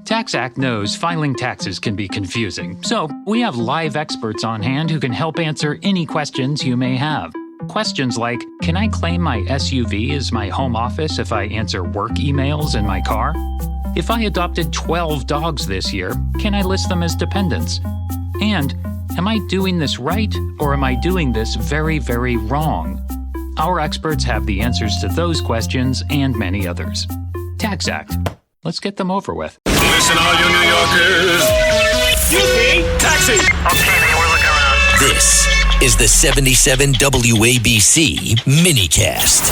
TaxAct knows filing taxes can be confusing, so we have live experts on hand who can help answer any questions you may have. Questions like, can I claim my SUV as my home office if I answer work emails in my car? If I adopted 12 dogs this year, can I list them as dependents? And, am I doing this right, or am I doing this very, very wrong? Our experts have the answers to those questions and many others. TaxAct. Let's get them over with. Listen, all you New Yorkers. Excuse me, taxi. Okay, man, we're looking around. This is the 77 WABC minicast.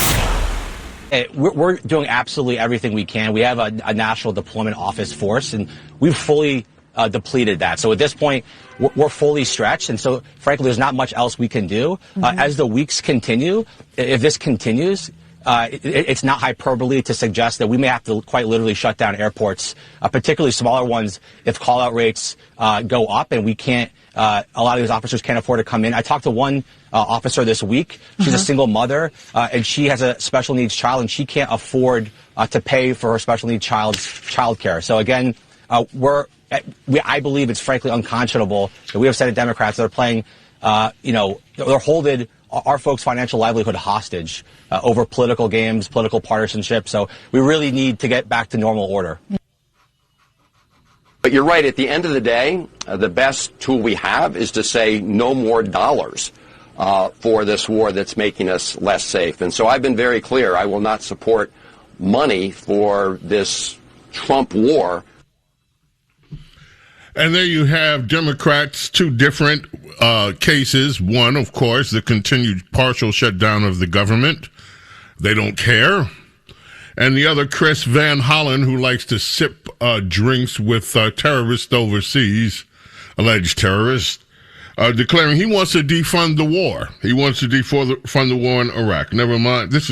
Hey, we're doing absolutely everything we can. We have a national deployment office force, and we've fully depleted that. So at this point, we're fully stretched, and so frankly, there's not much else we can do. As the weeks continue, if this continues, it's not hyperbole to suggest that we may have to quite literally shut down airports, particularly smaller ones, if call-out rates go up and we can't. A lot of these officers can't afford to come in. I talked to one officer this week. She's a single mother, and she has a special needs child, and she can't afford to pay for her special needs child's childcare. So again, I believe it's frankly unconscionable that we have Senate Democrats that are playing, they're holding our folks' financial livelihood hostage over political games, political partisanship. So we really need to get back to normal order. But you're right. At the end of the day, the best tool we have is to say no more dollars for this war that's making us less safe. And so I've been very clear. I will not support money for this Trump war. And there you have Democrats, two different cases. One, of course, the continued partial shutdown of the government. They don't care. And the other, Chris Van Hollen, who likes to sip drinks with terrorists overseas, alleged terrorists, declaring he wants to defund the war. He wants to defund the war in Iraq. Never mind. It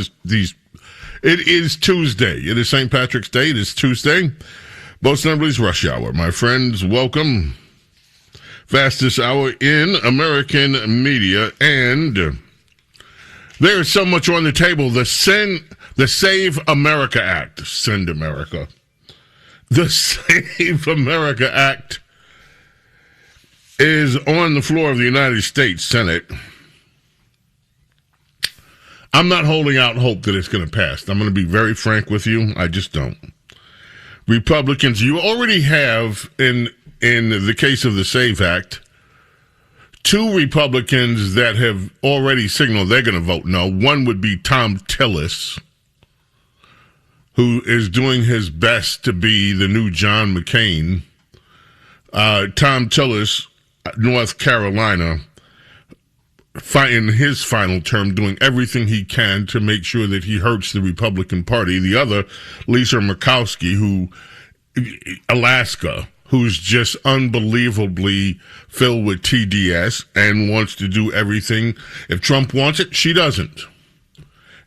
is Tuesday. It is St. Patrick's Day. It is Tuesday. Most notably, rush hour. My friends, welcome. Fastest hour in American media. And there is so much on the table. The Save America Act. Send America. The Save America Act is on the floor of the United States Senate. I'm not holding out hope that it's going to pass. I'm going to be very frank with you. I just don't. Republicans, you already have, in the case of the SAVE Act, two Republicans that have already signaled they're going to vote no. One would be Tom Tillis, who is doing his best to be the new John McCain. Tom Tillis, North Carolina, in his final term, doing everything he can to make sure that he hurts the Republican Party. The other, Lisa Murkowski, Alaska, who's just unbelievably filled with TDS and wants to do everything. If Trump wants it, she doesn't.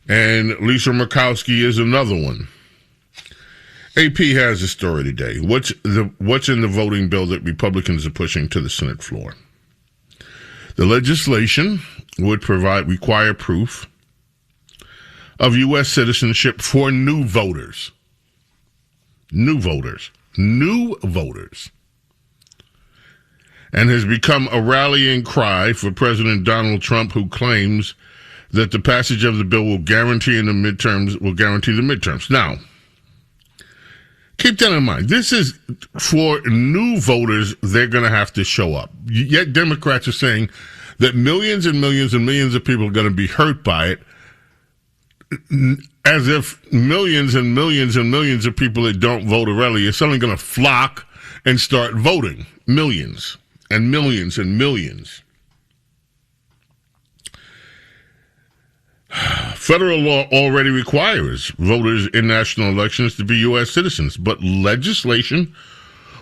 And Lisa Murkowski is another one. AP has a story today. What's in the voting bill that Republicans are pushing to the Senate floor? The legislation would require proof of U.S. citizenship for new voters. New voters. And has become a rallying cry for President Donald Trump, who claims that the passage of the bill will guarantee the midterms. Now, keep that in mind. This is for new voters. They're going to have to show up. Yet Democrats are saying that millions and millions and millions of people are going to be hurt by it, as if millions and millions and millions of people that don't vote already are suddenly going to flock and start voting. Millions and millions and millions. Federal law already requires voters in national elections to be U.S. citizens, but legislation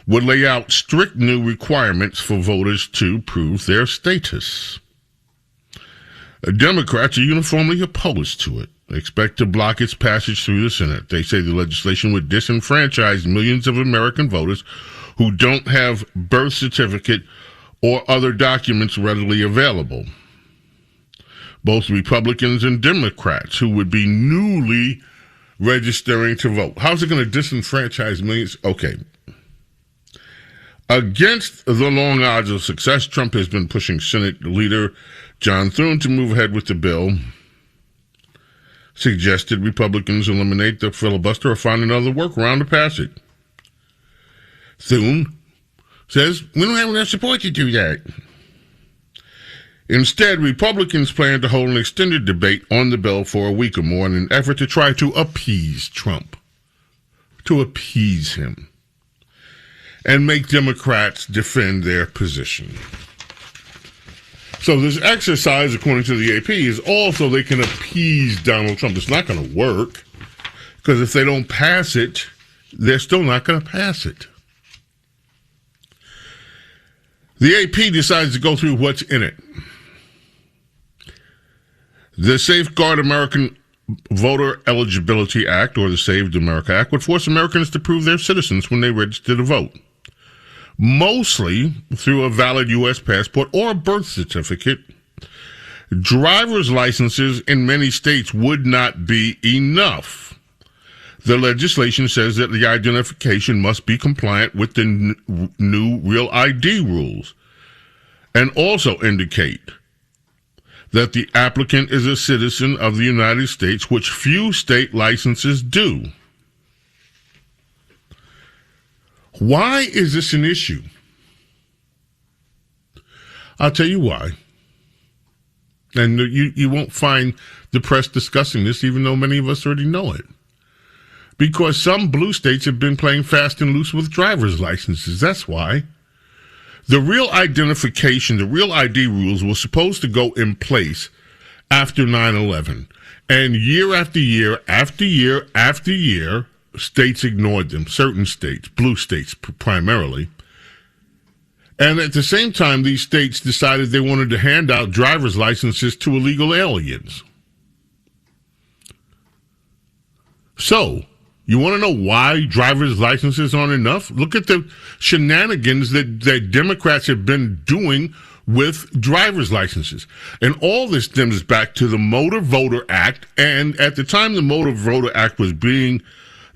would lay out strict new requirements for voters to prove their status. Democrats are uniformly opposed to it. They expect to block its passage through the Senate. They say the legislation would disenfranchise millions of American voters who don't have birth certificate or other documents readily available. Both Republicans and Democrats who would be newly registering to vote. How's it going to disenfranchise millions? Okay. Against the long odds of success, Trump has been pushing Senate leader John Thune to move ahead with the bill. Suggested Republicans eliminate the filibuster or find another workaround to pass it. Thune says, we don't have enough support to do that. Instead, Republicans plan to hold an extended debate on the bill for a week or more in an effort to try to appease Trump, to appease him, and make Democrats defend their position. So this exercise, according to the AP, is also they can appease Donald Trump. It's not going to work, because if they don't pass it, they're still not going to pass it. The AP decides to go through what's in it. The Safeguard American Voter Eligibility Act, or the Saved America Act, would force Americans to prove they're citizens when they register to vote, mostly through a valid U.S. passport or a birth certificate. Driver's licenses in many states would not be enough. The legislation says that the identification must be compliant with the new Real ID rules, and also indicate that the applicant is a citizen of the United States, which few state licenses do. Why is this an issue? I'll tell you why. And you won't find the press discussing this, even though many of us already know it. Because some blue states have been playing fast and loose with driver's licenses. That's why. The real identification, the Real ID rules were supposed to go in place after 9/11. And year after year, after year, after year, states ignored them. Certain states, blue states primarily. And at the same time, these states decided they wanted to hand out driver's licenses to illegal aliens. So, you want to know why driver's licenses aren't enough? Look at the shenanigans that Democrats have been doing with driver's licenses. And all this stems back to the Motor Voter Act. And at the time the Motor Voter Act was being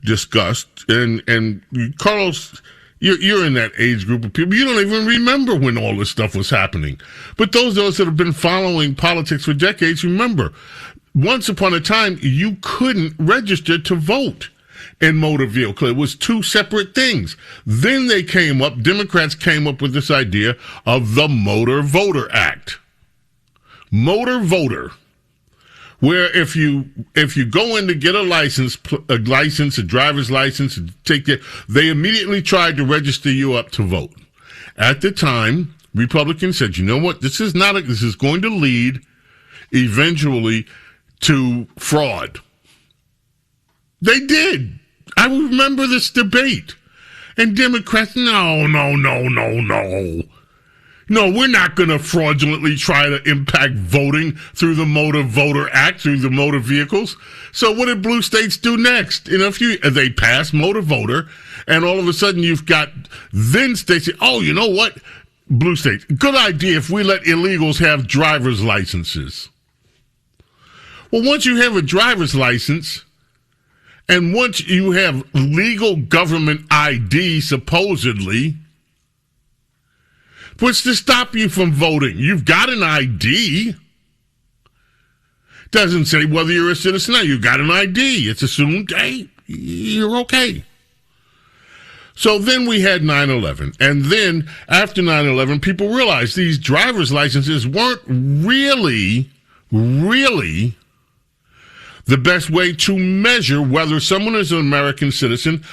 discussed, and Carlos, you're in that age group of people, you don't even remember when all this stuff was happening. But those of us that have been following politics for decades remember, once upon a time, you couldn't register to vote in motor vehicle. It was two separate things. Then Democrats came up with this idea of the Motor Voter Act. Motor voter, where if you go in to get a driver's license, they immediately tried to register you up to vote. At the time, Republicans said, you know what, this is going to lead eventually to fraud. They did. I remember this debate. And Democrats, no. No, we're not going to fraudulently try to impact voting through the Motor Voter Act, through the motor vehicles. So what did blue states do next? They passed Motor Voter, and all of a sudden you've got then states say, oh, you know what? Blue states, good idea if we let illegals have driver's licenses. Well, once you have a driver's license, and once you have legal government ID, supposedly, what's to stop you from voting? You've got an ID. Doesn't say whether you're a citizen or not. You've got an ID. It's assumed, hey, you're okay. So then we had 9/11. And then after 9/11, people realized these driver's licenses weren't really the best way to measure whether someone is an American citizen,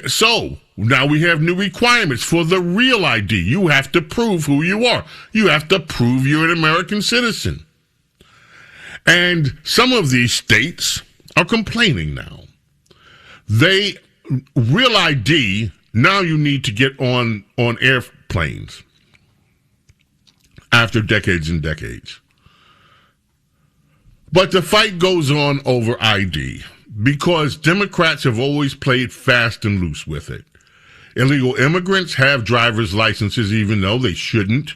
so now we have new requirements for the Real ID. You have to prove who you are. You have to prove you're an American citizen. And some of these states are complaining now. Real ID, now you need to get on airplanes after decades and decades. But the fight goes on over ID because Democrats have always played fast and loose with it. Illegal immigrants have driver's licenses even though they shouldn't.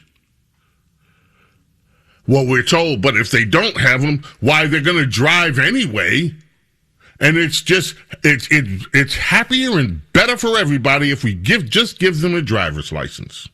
Well, we're told, but if they don't have them, why, they're going to drive anyway. And it's just it's happier and better for everybody if we give them a driver's license.